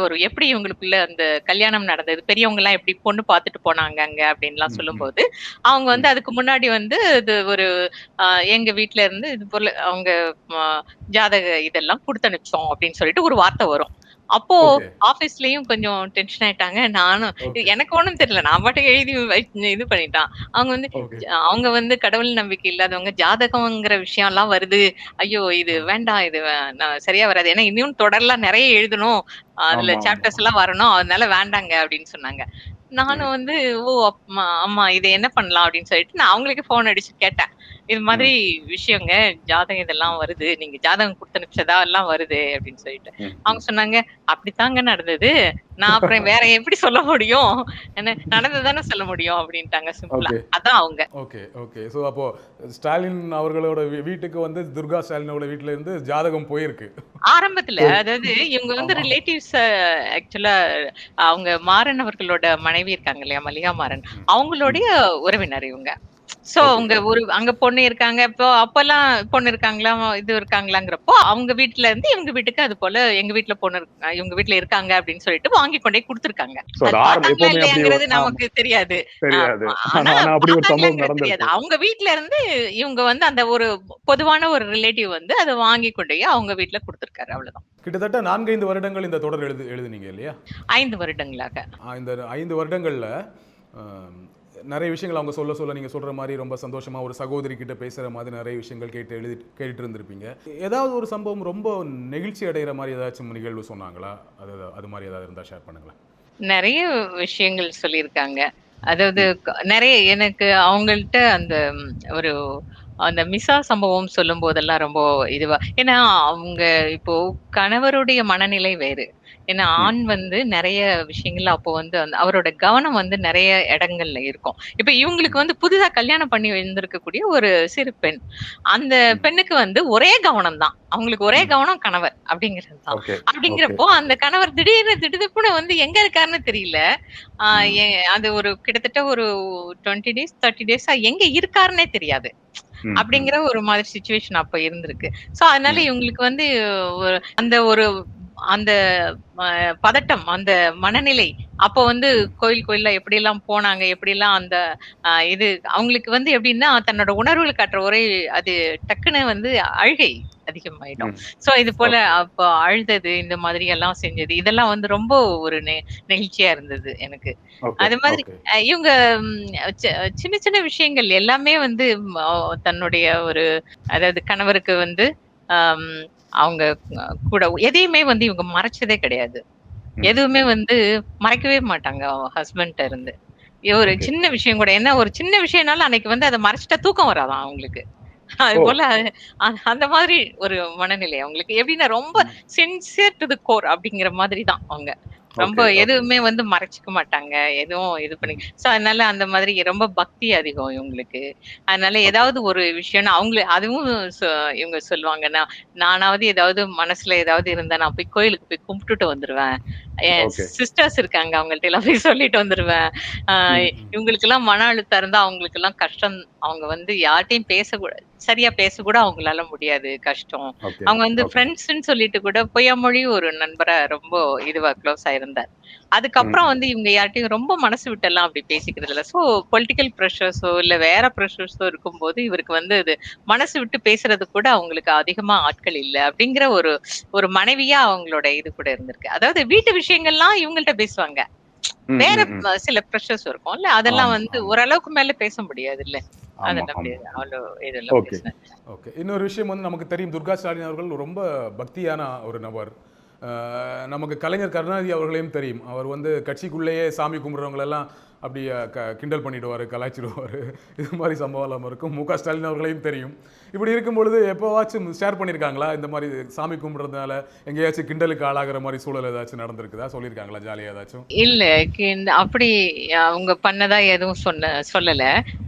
எப்படி இவங்களுக்குள்ள அந்த கல்யாணம் நடந்தது, பெரியவங்கலாம் எப்படி பொண்ணு பார்த்துட்டு போனாங்க அங்க அப்படின்லாம் சொல்லும்போது, அவங்க வந்து அதுக்கு முன்னாடி வந்து இது ஒரு எங்க வீட்ல இருந்து இது போல அவங்க அ ஜாதக இதெல்லாம் குடுத்து அனுப்பிச்சோம் அப்படின்னு சொல்லிட்டு ஒரு வார்த்தை வரும். அப்போ ஓகே. ஆபீஸ்லயும் கொஞ்சம் டென்ஷன் ஆயிட்டாங்க. நானும் ஓகே. எனக்கு ஒண்ணும் தெரியல. நான் பாட்டுக்கு எழுதி இது பண்ணிட்டான். அவங்க வந்து ஓகே. அவங்க வந்து கடவுள் நம்பிக்கை இல்லாதவங்க, ஜாதகம்ங்கிற விஷயம்லாம் வருது. ஐயோ! இது ஆ. வேண்டாம். இது நான் சரியா வராது. ஏன்னா இன்னும் தொடர்லாம் நெறைய எழுதணும். அதுல ஆமா, ஆமா. சாப்டர்ஸ் எல்லாம் வரணும். அதனால வேண்டாங்க அப்படின்னு சொன்னாங்க. நானும் வந்து ஓ! ஆமா இது என்ன பண்ணலாம் அப்படின்னு சொல்லிட்டு நான் அவங்களுக்கே ஃபோன் அடிச்சு கேட்டேன். இது மாதிரி விஷயங்க, ஜாதகம் இதெல்லாம் வருது. நீங்க ஜாதகம் குடுத்து அனுப்பிச்சதா எல்லாம் வருது அப்படின்னு சொல்லிட்டு. அவங்க சொன்னாங்க, "அப்படித்தாங்க நடந்தது. நான் அப்புறம் வேற எப்படி சொல்ல முடியும்? என்ன நடந்தது தானே சொல்ல முடியும்" அப்படின்ட்டாங்க சிம்பிளா. ஓகே. அதான் அவங்க. ஓகே. ஓகே. ஸோ அப்போ ஸ்டாலின் அவர்களோட வீட்டுக்கு வந்து துர்கா ஸ்டாலினோட வீட்ல இருந்து ஜாதகம் போயிருக்கு. ஆரம்பத்துல அதாவது இவங்க வந்து ஆமா. ரிலேட்டிவ்ஸ் ஆக்சுவலா அவங்க மாறன் அவர்களோட மனைவி இருக்காங்க இல்லையா? மல்லிகா மாறன். அவங்களுடைய உறவினர் இவங்க. So okay. அவங்க அங்க பொண்ணு இருக்காங்க. இப்போ அப்பல்லாம் பொண்ணு இருக்காங்களா? இது இருக்காங்களாங்கிறப்போ, அவங்க வீட்ல இருந்து இவங்க வீட்டுக்கு அது போல எங்க வீட்ல பொண்ணு இவங்க வீட்ல இருக்காங்க அப்படின்னு சொல்லிட்டு வாங்கி கொண்டு போய் குடுத்துருக்காங்க. So, அது அது பார்த்தாங்களா எப்பவுமே அப்படி இல்லையாங்கிறது ஆமா, நமக்கு தெரியாது. தெரியாது. ஆனா ஆனா அப்படி ஒரு சம்பவம் பார்த்தாங்களாங்கிறது தெரியாது. நடந்திருக்கு. அவங்க வீட்ல இருந்து இவங்க வந்து அந்த ஒரு பொதுவான ஒரு ரிலேட்டிவ் வந்து அத வாங்கி கொண்டு போய் அவங்க வீட்ல குடுத்துருக்காரு. அவ்வளவுதான். கிட்டத்தட்ட 4, 5 வருடங்கள் இந்த தொடர் எழுதினீங்க இல்லையா? 5 வருடங்களாக. இந்த 5 வருடங்கள்ல அ நெறைய விஷயங்கள் அவங்க சொல்ல நீங்க சொல்ற மாரி ரொம்ப சந்தோஷமா ஒரு சகோதரி கிட்ட பேசுற மாதிரி நெறைய விஷயங்கள் கேட்டுட்டு இருந்திருப்பீங்க. ஏதாவது ஒரு சம்பவம் ரொம்ப நெகிழ்ச்சி அடைகிற மாரி ஏதாச்சும் நிகழ்வு சொன்னாங்களா? அது மாரி ஏதாவது இருந்தா ஷேர் பண்ணுங்களேன். நெறைய விஷயங்கள் சொல்லியிருக்காங்க. அதாவது நெறைய எனக்கு அவங்கள்ட்ட அந்த ஒரு அந்த மிசா சம்பவம் சொல்லும்போதெல்லாம் ரொம்ப இதுவா ஏன்னா அவங்க இப்போ கணவருடைய மனநிலை வேறு. ஏன்னா ஆண் வந்து நெறைய விஷயங்கள்ல அப்போ வந்து அவரோட கவனம் வந்து நெறைய இடங்கள்ல இருக்கும். இப்ப இவங்களுக்கு வந்து புதிதா கல்யாணம் பண்ணி வந்திருக்கக்கூடிய ஒரு சிறு பெண். அந்த பெண்ணுக்கு வந்து ஒரே கவனம் தான். அவங்களுக்கு ஒரே கவனம் கணவர் அப்படிங்கிறது தான். ஓகே. அப்படிங்கிறப்போ அந்த கணவர் திடீர்னு திடுதிப்புன்னு வந்து எங்க இருக்காருன்னு தெரியல. அது ஒரு கிட்டத்தட்ட ஒரு 20 டேஸ் 30 டேஸா எங்க இருக்காருன்னே தெரியாது. அப்படிங்கிற ஒரு மாதிரி சிச்சுவேஷன் அப்ப இருந்திருக்கு. சோ அதனால இவங்களுக்கு வந்து அந்த ஒரு அந்த பதட்டம், அந்த மனநிலை அப்ப வந்து கோயிலா எப்படியெல்லாம் போனாங்க, எப்படியெல்லாம் அந்த இது அவங்களுக்கு வந்து எப்படின்னா தன்னோட உணர்வுகள் காட்டுற ஒரே அது டக்குன்னு வந்து அழுகை அதிகமாயிடும். சோ இது போல அப்ப அழுதது இந்த மாதிரி எல்லாம் செஞ்சது இதெல்லாம் வந்து ரொம்ப ஒரு நெகிழ்ச்சியா இருந்தது எனக்கு. அது மாதிரி இவங்க சின்ன சின்ன விஷயங்கள் எல்லாமே வந்து தன்னுடைய ஒரு அதாவது கணவருக்கு வந்து அவங்க கூட எதையுமே வந்து இவங்க மறைச்சதே கிடையாது. எதுவுமே வந்து மறைக்கவே மாட்டாங்க ஹஸ்பண்ட்ட இருந்து. ஒரு சின்ன விஷயம் கூட என்ன ஒரு சின்ன விஷயம்னாலும் அன்னைக்கு வந்து அதை மறைச்சிட்டா தூக்கம் வராதாம் அவங்களுக்கு. அது போல அந்த மாதிரி ஒரு மனநிலை அவங்களுக்கு எப்படின்னா ரொம்ப சின்சியர் டு தி கோர் அப்படிங்கிற மாதிரி தான் அவங்க. ரொம்ப எதுவுமே வந்து மறைச்சிக்க மாட்டாங்க. எதுவும் இது பண்ணி சோ அதனால அந்த மாதிரி ரொம்ப பக்தி அதிகம் இவங்களுக்கு. அதனால ஏதாவது ஒரு விஷயம்னா அதுவும் இவங்க சொல்லுவாங்கன்னா, நானாவது ஏதாவது மனசுல ஏதாவது இருந்தா நான் போய் கோயிலுக்கு போய் கும்பிட்டுட்டு வந்துருவேன். என் சிஸ்டர்ஸ் இருக்காங்க அவங்கள்ட்ட எல்லாம் போய் சொல்லிட்டு வந்துருவேன். இவங்களுக்கு எல்லாம் மன அழுத்தம் இருந்தா அவங்களுக்கு எல்லாம் கஷ்டம். அவங்க வந்து யார்ட்டையும் சரியா பேச கூட அவங்களால முடியாது. கஷ்டம். அவங்க வந்து ஃப்ரெண்ட்ஸ்ன்னு சொல்லிட்டு கூட பொய்யாமொழி ஒரு நண்பரா ரொம்ப இதுவா க்ளோஸ் ஆயிருந்தார். அதுக்கப்புறம் வந்து இவங்க யார்ட்டையும் ரொம்ப மனசு விட்டெல்லாம் அப்படி பேசிக்கிறது இல்ல. சோ பொலிட்டிக்கல் பிரஷர்ஸோ இல்ல வேற பிரஷர்ஸோ இருக்கும்போது இவருக்கு வந்து அது மனசு விட்டு பேசுறது கூட அவங்களுக்கு அதிகமா ஆட்கள் இல்ல அப்படிங்கிற ஒரு ஒரு மனைவியா அவங்களோட இது கூட இருந்திருக்கு. அதாவது வீட்டு விஷயங்கள்லாம் இவங்கள்ட்ட பேசுவாங்க. வேற சில பிரஷர்ஸ் இருக்கும் இல்ல அதெல்லாம் வந்து ஓரளவுக்கு மேல பேச முடியாது இல்ல. ஓகே. இன்னொரு விஷயம் வந்து நமக்கு தெரியும் துர்கா ஸ்டாலின் அவர்கள் ரொம்ப பக்தியான ஒரு நபர். நமக்கு கலைஞர் கருணாநிதி அவர்களையும் தெரியும். அவர் வந்து கட்சிக்குள்ளேயே சாமி கும்பிட்றவங்களெல்லாம் அப்படி கிண்டல் பண்ணிடுவார், கலாய்ச்சிடுவார். இது மாதிரி சம்பவம் இருக்கும். மு க ஸ்டாலின் அவர்களையும் தெரியும். இப்படி இருக்கும் பொழுது எப்போவாச்சும் ஷேர் பண்ணியிருக்காங்களா? இந்த மாதிரி சாமி கும்பிட்றதுனால எங்கேயாச்சும் கிண்டலுக்கு ஆளாகிற மாதிரி சூழல் ஏதாச்சும் நடந்திருக்குதா? சொல்லியிருக்காங்களா ஜாலியாக ஏதாச்சும்? இல்ல. அப்படி அவங்க பண்ணதா எதுவும் சொல்லல.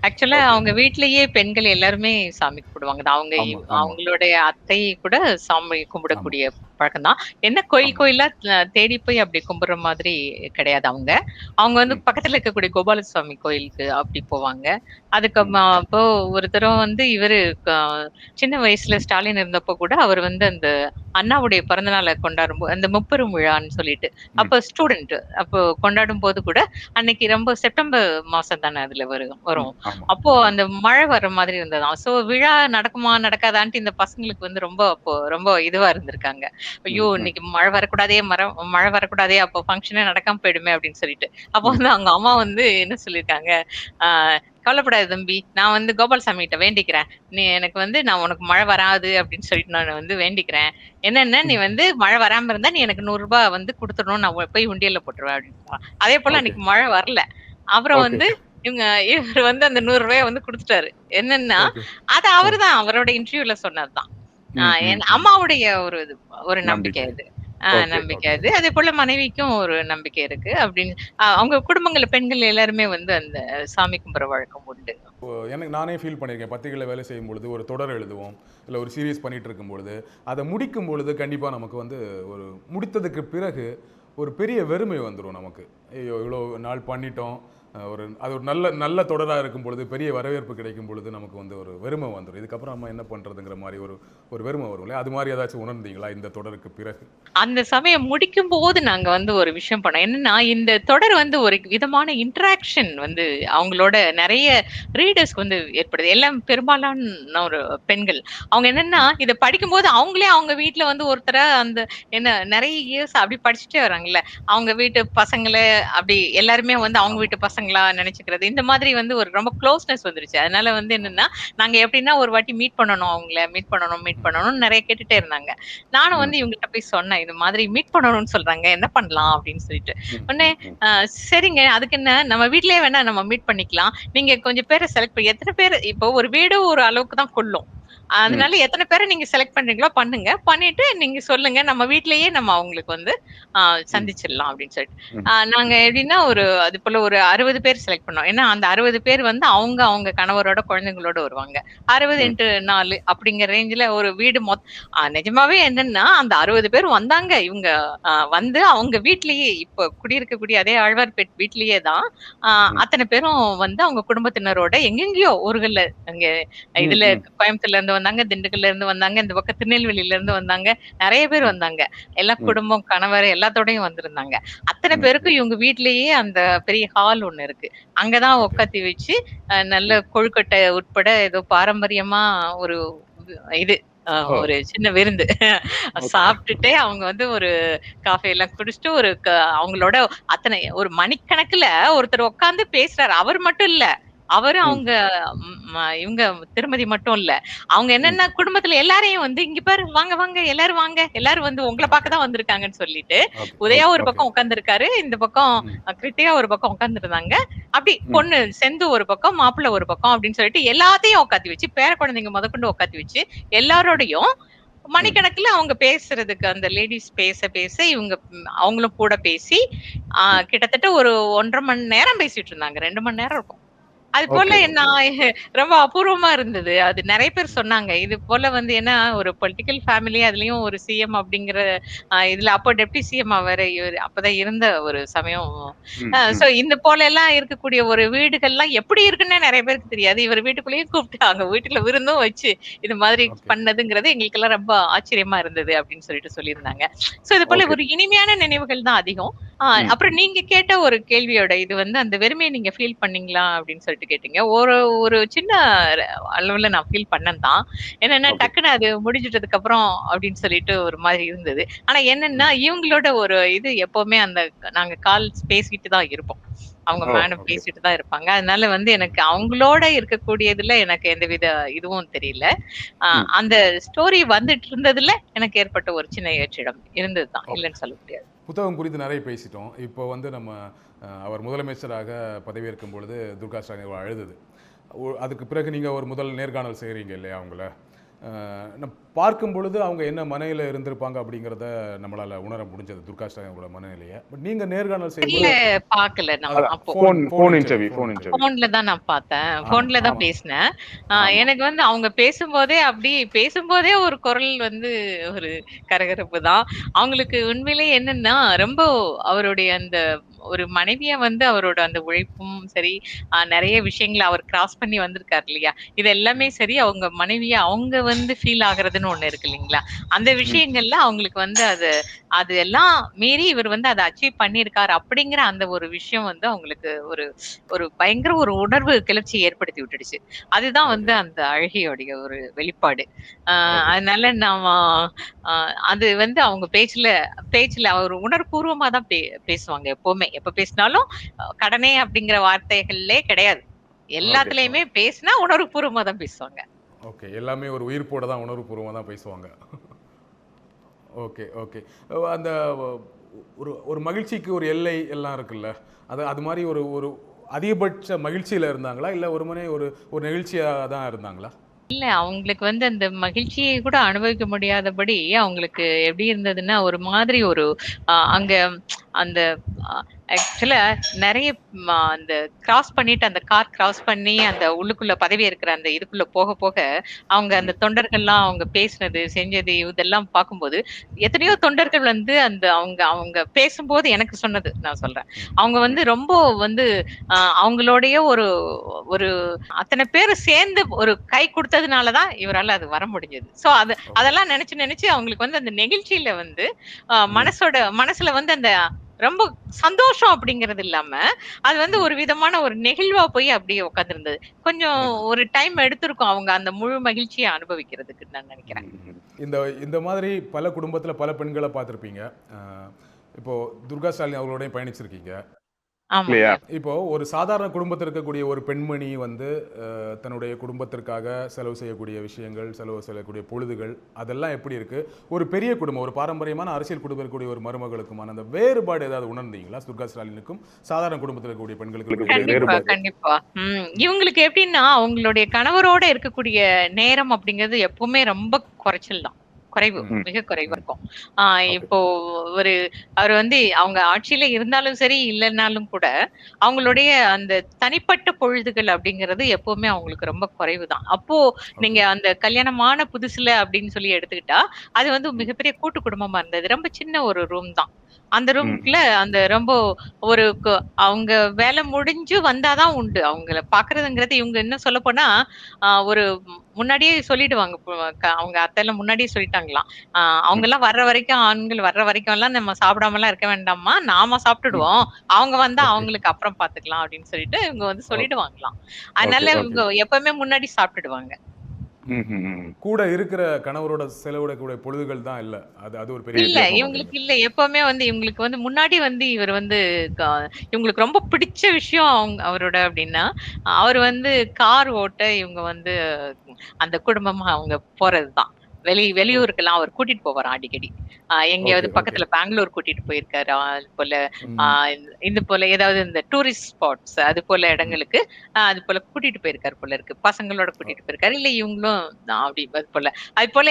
ஆக்சுவலா ஓகே. அவங்க வீட்லயே பெண்கள் எல்லாருமே சாமி கும்பிடுவாங்க. ஆமா, ஆமா, அவங்களுடைய அத்தை கூட சாமி ஆமா, கும்பிடக்கூடிய பழக்கம் தான். என்ன கோயில் ஆமா. கோயிலா தேடி போய் அப்படி கும்பிடுற மாதிரி கிடையாது அவங்க. அவங்க வந்து ம், பக்கத்துல இருக்கக்கூடிய கோபாலசுவாமி கோயிலுக்கு அப்படி போவாங்க. ம், அப்போ ஒரு தடவ வந்து இவரு க சின்ன வயசுல ஸ்டாலின் இருந்தப்போ கூட அவர் வந்து அந்த அண்ணாவுடைய பிறந்த நாள அந்த முப்பெரும் விழான்னு சொல்லிட்டு, ம், அப்ப ஸ்டூடண்ட் அப்போ கொண்டாடும்போது கூட அன்னைக்கு ரொம்ப செப்டம்பர் மாசம் தானே அதுல வரும் ம். வரும். ஆமா, அப்போ ஆமா. அந்த மழை வர்ற மாதிரி இருந்ததாம். சோ விழா நடக்குமா நடக்காதான்ட்டு இந்த பசங்களுக்கு வந்து ரொம்ப இதுவா இருந்திருக்காங்க. ஐயோ! ம், ம், இன்னைக்கு மழை வரக்கூடாதே அப்போ ஃபங்ஷனே நடக்காம போயிடுமே அப்படின்னு சொல்லிட்டு. அப்போ ம். வந்து அவங்க அம்மா வந்து என்ன சொல்லியிருக்காங்க, ஆ "கவலைப்படாத தம்பி. நான் வந்து கோபாலசாமிகிட்ட வேண்டிக்கிறேன். எனக்கு வந்து நான் உனக்கு மழை வராது அப்படின்னு சொல்லிட்டு நான் வந்து வேண்டிக்கிறேன். என்னன்னா நீ ம். வந்து மழை வராம இருந்தா நீ எனக்கு ரூ. 100 வந்து குடுத்துறணும். நான் போய் உண்டியல்ல போட்டுருவேன்" அப்படின்னு. அதேபோல ஓகே, அன்னைக்கு மழை வரல. அப்புறம் ஓகே, வந்து இவரு வந்து அந்த ரூ. 100 வந்து குடுத்துட்டாரு. என்னன்னா, ஓகே. அது ம், அவருதான் அவரோட இன்டர்வியூல சொன்னதுதான். ம், ம், என் ம். அம்மாவுடைய ஒரு நம்பிக்கை நம்பிக்கை. அது. ஓகே, நம்பிக்கை ஓகே. அது. அதேபோல மனைவிக்கும் ஒரு நம்பிக்கை இருக்கு அப்படின்னு அவங்க குடும்பங்கள்ல பெண்கள் எல்லாருமே வந்து அந்த சாமி கும்பிடுற வழக்கம் உண்டு. எனக்கு நானே ஃபீல் பண்ணியிருக்கேன். பத்திரிகையில வேலை செய்யும் பொழுது, ஒரு தொடர் எழுதுவோம். இல்ல ஒரு சீரிஸ் பண்ணிட்டு இருக்கும் பொழுது, அத முடிக்கும் பொழுது கண்டிப்பா நமக்கு வந்து ஒரு முடித்ததுக்கு பிறகு ஒரு பெரிய வெறுமை வந்துரும் நமக்கு. ஐயோ! இவ்வளோ நாள் பண்ணிட்டோம். அது ஒரு நல்ல நல்ல தொடரா இருக்கும் பொழுது, பெரிய வரவேற்பு கிடைக்கும் பொழுது நமக்கு வந்து ஒரு வெறுமை வந்துரும். இதுக்கப்புறம் நம்ம என்ன பண்றதுங்கிற மாரி ஒரு ஒரு வெறுமை வரும் இல்லையா? அது மாரி ஏதாச்சும் உணர்ந்தீங்களா இந்த தொடருக்கு பிறகு? அந்த சமயம் முடிக்கும்போது நாங்க வந்து ஒரு விஷயம் பண்ணோம். என்னன்னா, இந்த தொடர் வந்து ஒரு விதமான இன்டராக்ஷன் வந்து அவங்களோட நெறைய ரீடர்ஸ்க்கு வந்து ஏற்படுது. எல்லாம் பெரும்பாலான ஒரு பெண்கள். அவங்க என்னன்னா, ம், இத படிக்கும்போது அவங்களே அவங்க வீட்ல வந்து ஒருத்தரா அந்த என்ன நெறைய இயர்ஸ் அப்படி படிச்சுட்டே வராங்கல்ல. அவங்க வீட்டு பசங்கள அப்படி எல்லாருமே வந்து அவங்க ஆமா. வீட்டு பசங்களா நெனச்சுக்கிறது. இந்த மாதிரி வந்து ஒரு ரொம்ப க்ளோஸ்னஸ் வந்துருச்சு. அதனால வந்து என்னன்னா, நாங்க எப்படின்னா ஒரு வாட்டி மீட் பண்ணணும்னு நெறைய கேட்டுட்டே இருந்தாங்க. நானும் ம், வந்து இவங்ககிட்ட போய் சொன்னேன். இது மாதிரி மீட் பண்ணணும்னு சொல்றாங்க. என்ன பண்ணலாம்? அப்படின்னு சொல்லிட்டு. ம், உடனே ம், ம், அ சரிங்க. அதுக்கு என்ன நம்ம வீட்லயே வேணா நம்ம மீட் பண்ணிக்கலாம். நீங்க கொஞ்சம் பேர செலக்ட் பண்ணி எத்தன பேரு இப்போ ஒரு வீடு ஒரு அளவுக்கு தான் கொள்ளும். ம், அதனால எத்தன பேர நீங்க செலக்ட் பண்றீங்களோ பண்ணுங்க. பண்ணிட்டு நீங்க சொல்லுங்க. நம்ம வீட்லயே நம்ம அவங்களுக்கு வந்து அ ம், சந்திச்சிடலாம் அப்படின்னு சொல்லிட்டு. ம், நாங்க எப்படின்னா அது போல ஒரு 60 பேர் செலக்ட் பண்ணோம். ஏன்னா அந்த 60 பேர் வந்து அவங்க கணவரோட, குழந்தைங்களோட வருவாங்க. 60 ம், இன்டு 4 அப்படிங்கிற ரேஞ்சுல ஒரு வீடு நிஜமாவே என்னன்னா, அந்த 60 பேர் வந்தாங்க. இவங்க வந்து அவங்க வீட்லயே இப்ப குடியிருக்கக்கூடிய அதே ஆழ்வார்பேட் வீட்லயே தான், அ ம், அத்தன பேரும் வந்து அவங்க குடும்பத்தினரோட எங்கெங்கேயோ ஊர்கள்ல அங்க ம், இதுல ம், கோயம்புத்தூர்ல இருந்து வந்தாங்க, திண்டுக்கல்ல இருந்து வந்தாங்க, இந்த பக்கம் திருநெல்வேலியில இருந்து வந்தாங்க. நெறைய பேர் ம், வந்தாங்க. எல்லா ம், குடும்பம், கணவர் எல்லாத்தோடயும் வந்திருந்தாங்க. அத்தன ம், ம். பேருக்கும் இவங்க வீட்லயே அந்த பெரிய ஹால் ஒண்ணு இருக்கு. அங்க தான் ஓகே. உட்காத்தி வச்சு, நல்ல ம். கொழுக்கட்டை உட்பட ஏதோ பாரம்பரியமா ஒரு இது ஓ! ஒரு சின்ன விருந்து. ஓகே. சாப்பிட்டுட்டு அவங்க வந்து ஒரு காஃபி எல்லாம் குடிச்சுட்டு அவங்களோட அத்தனை ஒரு மணிக்கணக்குல ஒருத்தர் உட்கார்ந்து பேசுறாரு. அவர் மட்டும் இல்ல. அவரு ம், அவங்க இவங்க திருமதி மட்டும் இல்ல. அவங்க ம். என்னன்னா குடும்பத்துல எல்லாரையும் வந்து இங்க பாரு வாங்க வாங்க எல்லாரும் வாங்க. எல்லாரும் வந்து உங்கள ஓகே, பார்க்க தான் வந்திருக்காங்கன்னு சொல்லிட்டு, ஓகே, உதயா ஓகே, ஒரு ஓகே. பக்கம் உட்கார்ந்திருக்காரு. இந்த பக்கம் ம், கிருத்திகா ஒரு பக்கம் உட்கார்ந்திருந்தாங்க. அப்படி ம், பொண்ணு செந்து ஒரு பக்கம், மாப்பிள்ளை ஒரு பக்கம் அப்படின்னு சொல்லிட்டு எல்லாத்தையும் உட்காத்தி வச்சு, பேர குழந்தைங்க முதற்கொண்டு உட்காத்தி வச்சு, ம், எல்லாரோடையும் ம், மணிக்கணக்குல அவங்க பேசுறதுக்கு அந்த லேடீஸ் பேச இவங்க அவங்களும் கூட பேசி, ம். கிட்டத்தட்ட ஒரு 1 1/2 மணி நேரம் பேசிட்டு இருந்தாங்க. 2 மணி நேரம் இருக்கும். அது போல ஓகே, ஓகே, ஓகே. நான் ரொம்ப அபூர்வமா இருந்தது. அது நெறைய பேர் சொன்னாங்க. இது போல வந்து ஏன்னா ஒரு பொலிட்டிக்கல் ஃபேமிலி அதுலயும் ஒரு சிஎம் அப்படிங்கிற இதுல அப்போ டெப்டி சிஎம்மா வேற இவரு அப்பதான் இருந்த ஒரு சமயம். ம், சோ ம். இந்த போலலாம் இருக்கக்கூடிய ஒரு வீடுகள்லாம் எப்படி இருக்குன்னே நெறைய பேருக்கு தெரியாது. இவர் வீட்டுக்குள்ளேயே கூப்பிட்டு அவங்க வீட்டுல விருந்தும் வச்சு, இது மாதிரி ஓகே, பண்ணதுங்கிறது எங்களுக்கெல்லாம் ரொம்ப ஆச்சரியமா இருந்தது அப்படின்னு சொல்லிட்டு சொல்லியிருந்தாங்க. சோ இது போல ஓகே. ஒரு இனிமையான நினைவுகள் தான் அதிகம். ம், அப்புறம் ம். நீங்க கேட்ட ஒரு கேள்வியோட இது வந்து அந்த வெறுமைய நீங்க ஃபீல் பண்ணீங்களா? அப்படின்னு சொல்லிட்டு கேட்டீங்க. ஒரு ஒரு சின்ன ர அளவுல நான் ஃபீல் பண்ணேன் தான். என்னன்னா ஓகே. டக்குனு அது முடிஞ்சிட்டதுக்கு அப்புறம் அப்படின்னு சொல்லிட்டு ஒரு மாரி இருந்தது. ஆனா என்னன்னா, ம். இவங்களோட ஒரு இது எப்பவுமே நாங்க கால்ஸ் பேசிட்டு தான் இருப்போம். அவங்க ஓ! Madam okay. பேசிட்டு தான் இருப்பாங்க. அதனால வந்து எனக்கு அவங்களோட இருக்கக்கூடியதுல எனக்கு எந்தவித இதுவும் தெரியல. ம். அந்த ஸ்டோரி வந்துட்டு இருந்ததுல எனக்கு ஏற்பட்ட ஒரு சின்ன ஏற்றிடம் இருந்ததுதான். ஓகே. இல்லன்னு சொல்ல முடியாது. புத்தகம் குறித்து நிறைய பேசிட்டோம். இப்போ வந்து நம்ம அவர் முதலமைச்சராக பதவியேற்கும் பொழுது துர்கா ஸ்டாலின் அவர்கள் அழுதது. அதுக்கு பிறகு நீங்க ஒரு முதல் நேர்காணல் செய்றீங்க இல்லையா அவங்கள? நம்ம பார்க்கும் பொழுது அவங்க என்ன மனநிலையில இருந்திருப்பாங்க அப்படிங்கிறத நம்மளால உணர முடிஞ்சது துர்கா ஸ்டாலின் அவங்களோட மனநிலைய. பட் நீங்க நேர்காணல் இல்ல செய்யும்போது பார்க்கல நான் அதான் அப்போ. Phone interview. ஃபோன்ல தான் நான் பார்த்தேன். ஆமா, ஃபோன்ல தான் ஆமா, பேசினேன். ஆமா. எனக்கு வந்து அவங்க பேசும்போதே ஒரு குரல் வந்து ஒரு கரகரப்பு தான். அவங்களுக்கு உண்மையிலேயே என்னன்னா, ரொம்ப அவருடைய அந்த ஒரு மனைவியா வந்து அவரோட அந்த உழைப்பும் சரி, நெறைய விஷயங்கள அவர் கிராஸ் பண்ணி வந்திருக்காரு இல்லையா? இது எல்லாமே சரி, அவங்க மனைவியா அவங்க வந்து ஃபீல் ஆகுறதுன்னு ஒண்ணு இருக்கு இல்லைங்களா? அந்த ம். விஷயங்கள்ல அவங்களுக்கு வந்து அது எல்லாம் மீறி இவர் வந்து அத அச்சீவ் பண்ணியிருக்காரு அப்படிங்கிற அந்த ஒரு விஷயம் வந்து அவங்களுக்கு ஒரு ஒரு பயங்கர ஒரு உணர்வு கிளர்ச்சி ஏற்படுத்தி விட்டுடுச்சு. அதுதான் ஓகே, வந்து அந்த அழகியோடைய ஒரு வெளிப்பாடு. ஓகே. அதனால நாம அது வந்து அவங்க பேச்சுல ஒரு உணர்வுபூர்வமா தான் பேசுவாங்க எப்பவுமே. எப்ப பேசினாலும் கடனே அப்படிங்கிற வார்த்தைகளே கிடையாது. ஓகே, எல்லாத்துலயுமே பேசினா உணர்வுபூர்வமா தான் பேசுவாங்க. ஓகே. எல்லாமே ஒரு உயிர்ப்போட தான் உணர்வுபூர்வமா தான் பேசுவாங்க. Okay, okay. அந்த ஒரு ஒரு மகிழ்ச்சிக்கு ஒரு எல்லை எல்லாம் இருக்குல்ல. அது அது மாரி ஒரு ஒரு அதிகபட்ச மகிழ்ச்சியில இருந்தாங்களா? இல்ல ஒரு முறை ஒரு ஒரு நெகிழ்ச்சியா தான் இருந்தாங்களா? இல்ல அவங்களுக்கு வந்து அந்த மகிழ்ச்சியை கூட அனுபவிக்க முடியாதபடி அவங்களுக்கு எப்படி இருந்ததுன்னா, ஒரு மாதிரி ஒரு அங்க அந்த ஆக்சுவலா நெறைய அந்த அந்த கார் கிராஸ் பண்ணி அந்த உள்ளுக்குள்ள பதவி இருக்கிற அந்த இதுக்குள்ள போக போக, அவங்க ம், அந்த தொண்டர்கள்லாம் அவங்க பேசினது, செஞ்சது இதெல்லாம் பார்க்கும்போது, எத்தனையோ ம், தொண்டர்கள் வந்து அந்த அவங்க அவங்க பேசும்போது எனக்கு சொன்னது நான் சொல்றேன். ம், அவங்க ம். வந்து ரொம்ப வந்து அவங்களோடயே ஒரு ஒரு அத்தன பேரு சேர்ந்து ஒரு கை குடுத்ததுனால தான் இவரால அது வர முடிஞ்சது. So okay. அதெல்லாம் நெனச்சு அவங்களுக்கு வந்து அந்த நெகிழ்ச்சியில வந்து ம். மனசுல வந்து அந்த ரொம்ப சந்தோஷம் அப்படிங்கிறது இல்லாம, அது வந்து ம். ஒரு விதமான ஒரு நெகிழ்வா போய் அப்படியே உட்கார்ந்திருந்தது. கொஞ்சம் ம். ஒரு டைம் எடுத்திருக்கும் அவங்க அந்த முழு மகிழ்ச்சிய அனுபவிக்கிறதுக்கு நான் நெனைக்கிறேன். ம். இந்த இந்த மாதிரி பல குடும்பத்தில பல பெண்கள பார்த்திருப்பீங்க. அ இப்போ துர்கா ஸ்டாலின் அவர்களோடயும் பயணிச்சிருக்கீங்க. ஆமாங்க. இல்லையா? இப்போ ஒரு சாதாரண குடும்பத்தில இருக்கக்கூடிய ஒரு பெண்மணி வந்து தன்னுடைய குடும்பத்திற்காக செலவு செய்யக்கூடிய விஷயங்கள், செலவு செய்யக்கூடிய பொழுதுகள், அதெல்லாம் எப்படி இருக்கு? ஒரு பெரிய குடும்பம், ஒரு பாரம்பரியமான அரசியல் குடும்பம் இருக்கக்கூடிய ஒரு மருமகளுக்குமான அந்த வேறுபாடு ஏதாவது உணர்ந்தீங்களா? துர்கா ஸ்டாலினுக்கும் சாதாரண குடும்பத்தில இருக்கக்கூடிய பெண்களுக்கு இருக்கக்கூடிய கண்டிப்பா, வேறுபாடு? கண்டிப்பா. இவங்களுக்கு எப்படின்னா, அவங்களுடைய கணவரோட இருக்கக்கூடிய நேரம் அப்படிங்கிறது எப்பவுமே ரொம்ப குறைச்சல் தான். குறைவு. ம். மிக குறைவா ம். இருக்கும். ஆ ஓகே. இப்போ ஒரு அவர் வந்து அவங்க ஆட்சியில இருந்தாலும் சரி, இல்லன்னாலும் கூட, ம். அவங்களுடைய அந்த தனிப்பட்ட பொழுதுகள் அப்படிங்கிறது எப்பவுமே அவங்களுக்கு ரொம்ப குறைவு தான். அப்போ ஓகே. நீங்க அந்த கல்யாணமான புதுசுல அப்படின்னு சொல்லி எடுத்துக்கிட்டா, அது வந்து ம். மிகப்பெரிய கூட்டு குடும்பமா இருந்தது. ரொம்ப சின்ன ஒரு ரூம் தான். அந்த ம். ரூம்குள்ள அந்த ரொம்ப ஒரு அவங்க வேலை முடிஞ்சு வந்தாதான் உண்டு. அவங்கள பார்க்கறதுங்கிறது இவங்க இன்னும் சொல்லப்போனா, ஒரு முன்னாடியே சொல்லிடுவாங்க. அவங்க அத்தைலாம் முன்னாடியே சொல்லிட்டாங்களாம். அ ம். அவங்கலாம் வர்ற வரைக்கும் ஆண்கள் வர்ற வரைக்கும்லாம் நம்ம சாப்பிடாமலாம் இருக்க வேண்டாம்மா. நாம ம். சாப்பிட்டுடுவோம். அவங்க வந்தா ஓகே. அவங்களுக்கு அப்புறம் பார்த்துக்கலாம் அப்படின்னு சொல்லிட்டு இவங்க வந்து ஓகே. சொல்லிடுவாங்களாம். ஓகே, அதனால ஓகே. இவங்க எப்பவுமே முன்னாடி சாப்பிட்டுடுவாங்க. ம்ஹ்ம். கூட இருக்கிற கணவரோட செலவிடக்கூடிய பொழுதுகள் தான் இல்ல. அது அது ஒரு பெரிய இல்ல. வித்தியாசம்னு சொல்றீங்க. இவங்களுக்கு இல்ல. எப்பவுமே வந்து இவங்களுக்கு வந்து முன்னாடி வந்து இவர் வந்து க இவங்களுக்கு ரொம்ப பிடிச்ச விஷயம் அவரோட அப்டின்னா, அவரு வந்து கார் ஓட்ட இவங்க வந்து அந்த குடும்பமா அவங்க போறதுதான். ஓ! வெளியூருக்கெல்லாம் அவர் கூட்டிட்டு போவாராம் அடிக்கடி. எங்கேயாவது ஓகே, ஓகே. பக்கத்துல பெங்களூர் கூட்டிட்டு போயிருக்காரு. அது போல அ ம். இது போல ஏதாவது இந்த டூரிஸ்ட் ஸ்பாட்ஸ் அது போல ம். இடங்களுக்கு அது போல கூட்டிட்டு போயிருக்காரு போல இருக்கு. பசங்களோட ஓ கூட்டிட்டு போயிருக்காரு. இல்ல இவங்களும் அப்படி அது போல. அது போல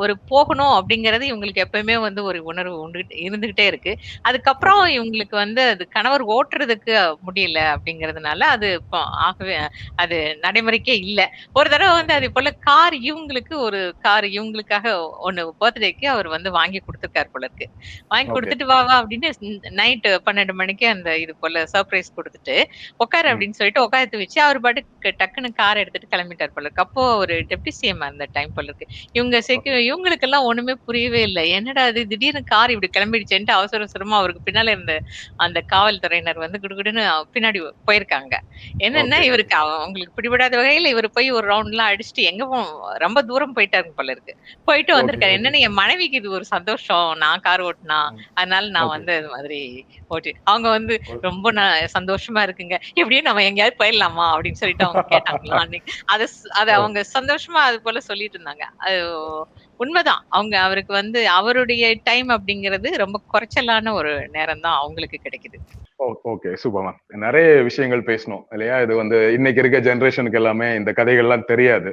ஒரு போகணும் அப்படிங்கிறது இவங்களுக்கு எப்பயுமே வந்து ஒரு உணர்வு இருந்துகிட்டே இருக்கு. அதுக்கப்புறம் ஓகே. இவங்களுக்கு வந்து அது கணவர் ஓட்டுறதுக்கு முடியல அப்படிங்கிறதுனால அது இப்போ ஆகவே அது நடைமுறைக்கே இல்ல. ஒரு தடவ வந்து ஓகே. அது போல கார் இவங்களுக்காக ஒண்ணு பர்த்டேக்கு அவர் வந்து வாங்கி குடுத்துருக்காரு போல இருக்கு. வாங்கி ஓகே. குடுத்துட்டு வா வா அப்படின்னு நைட் 12 மணிக்கு அந்த இது போல சர்ப்ரைஸ் குடுத்துட்டு, உட்காரு ம். அப்படின்னு சொல்லிட்டு உட்காரத்து வச்சு அவர் பாட்டுக்கு டக்குன்னு கார் எடுத்துட்டு கிளம்பிட்டார் போல இருக்கு. அப்போ ஒரு டெப்டி சிஎம் அந்த டைம் போல இருக்கு. ஓகே. இவங்களுக்கெல்லாம் ஒண்ணுமே புரியவே இல்ல. என்னடா இது திடீர்னு கார் இப்படி கிளம்பிடுச்சேன்ட்டு அவசர அவசரமா அவருக்கு பின்னால இருந்த அந்த காவல்துறையினர் வந்து குடுகுடுன்னு பின்னாடி போயிருக்காங்க. என்னன்னா ஓகே. இவருக்கு அவங்களுக்கு பிடிபடாத வகையில இவரு போய் ஒரு ரவுண்ட்லாம் அடிச்சுட்டு ரொம்ப தூரம் போயிட்டாருங்க போல இருக்கு. போயிட்டு வந்திருக்காரு. okay. என்னன்னா என் மனைவிக்கு இது ஒரு சந்தோஷம். நான் கார் ஓட்டுனா. அதனால நான் Okay. வந்து இது மாதிரி ஓட்டி அவங்க வந்து ரொம்ப சந்தோஷமா இருக்குங்க. எப்படியும் நம்ம எங்கேயாவது போயிடலாமா அப்படின்னு சொல்லிட்டு அவங்க கேட்டாங்களாம் அன்னைக்கு. அத அவங்க சந்தோஷமா அது போல சொல்லிட்டு இருந்தாங்க. அது உண்மைதான். அவருக்கு வந்து அவருடைய டைம் அப்படிங்கிறது ரொம்ப குறைச்சலான ஒரு நேரம் தான் அவங்களுக்கு கிடைக்குது. Okay super ma'am. நிறைய விஷயங்கள் பேசணும் இல்லையா? இது வந்து இன்னைக்கு இருக்க ஜெனரேஷனுக்கு எல்லாமே இந்த கதைகள்லாம் தெரியாது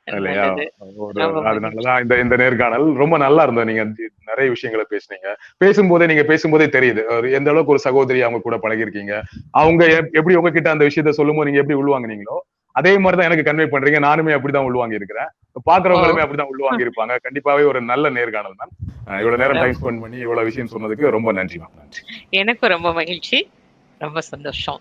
இல்லையா? நல்லது. ஒரு ரொம்ப மகிழ்ச்சி. அதனாலதான் இந்த நேர்காணல் ரொம்ப நல்லா இருந்தது. நீங்க நிறைய விஷயங்களை பேசுனீங்க. நீங்க பேசும்போதே தெரியுது எந்த அளவுக்கு ஒரு சகோதரி அவங்க கூட பழகிருக்கீங்க. அவங்க எப்படி உங்ககிட்ட அந்த விஷயத்த சொல்லும்போது நீங்க எப்படி உள்வாங்குனீங்களோ அதே மாதிரிதான் எனக்கு கன்வே பண்றீங்க. நானுமே அப்படிதான் உள்வாங்கி இருக்கிறேன். பாக்குறவங்களுமே அப்படிதான் உள்வாங்கி இருப்பாங்க. கண்டிப்பாவே ஒரு நல்ல நேர்காணல் மேம். இவ்வளவு நேரம் டைம் ஸ்பெண்ட் பண்ணி இவ்வளவு விஷயம் சொன்னதுக்கு ரொம்ப நன்றி மேம். நன்றி. எனக்கும் ரொம்ப மகிழ்ச்சி. ரொம்ப சந்தோஷம்.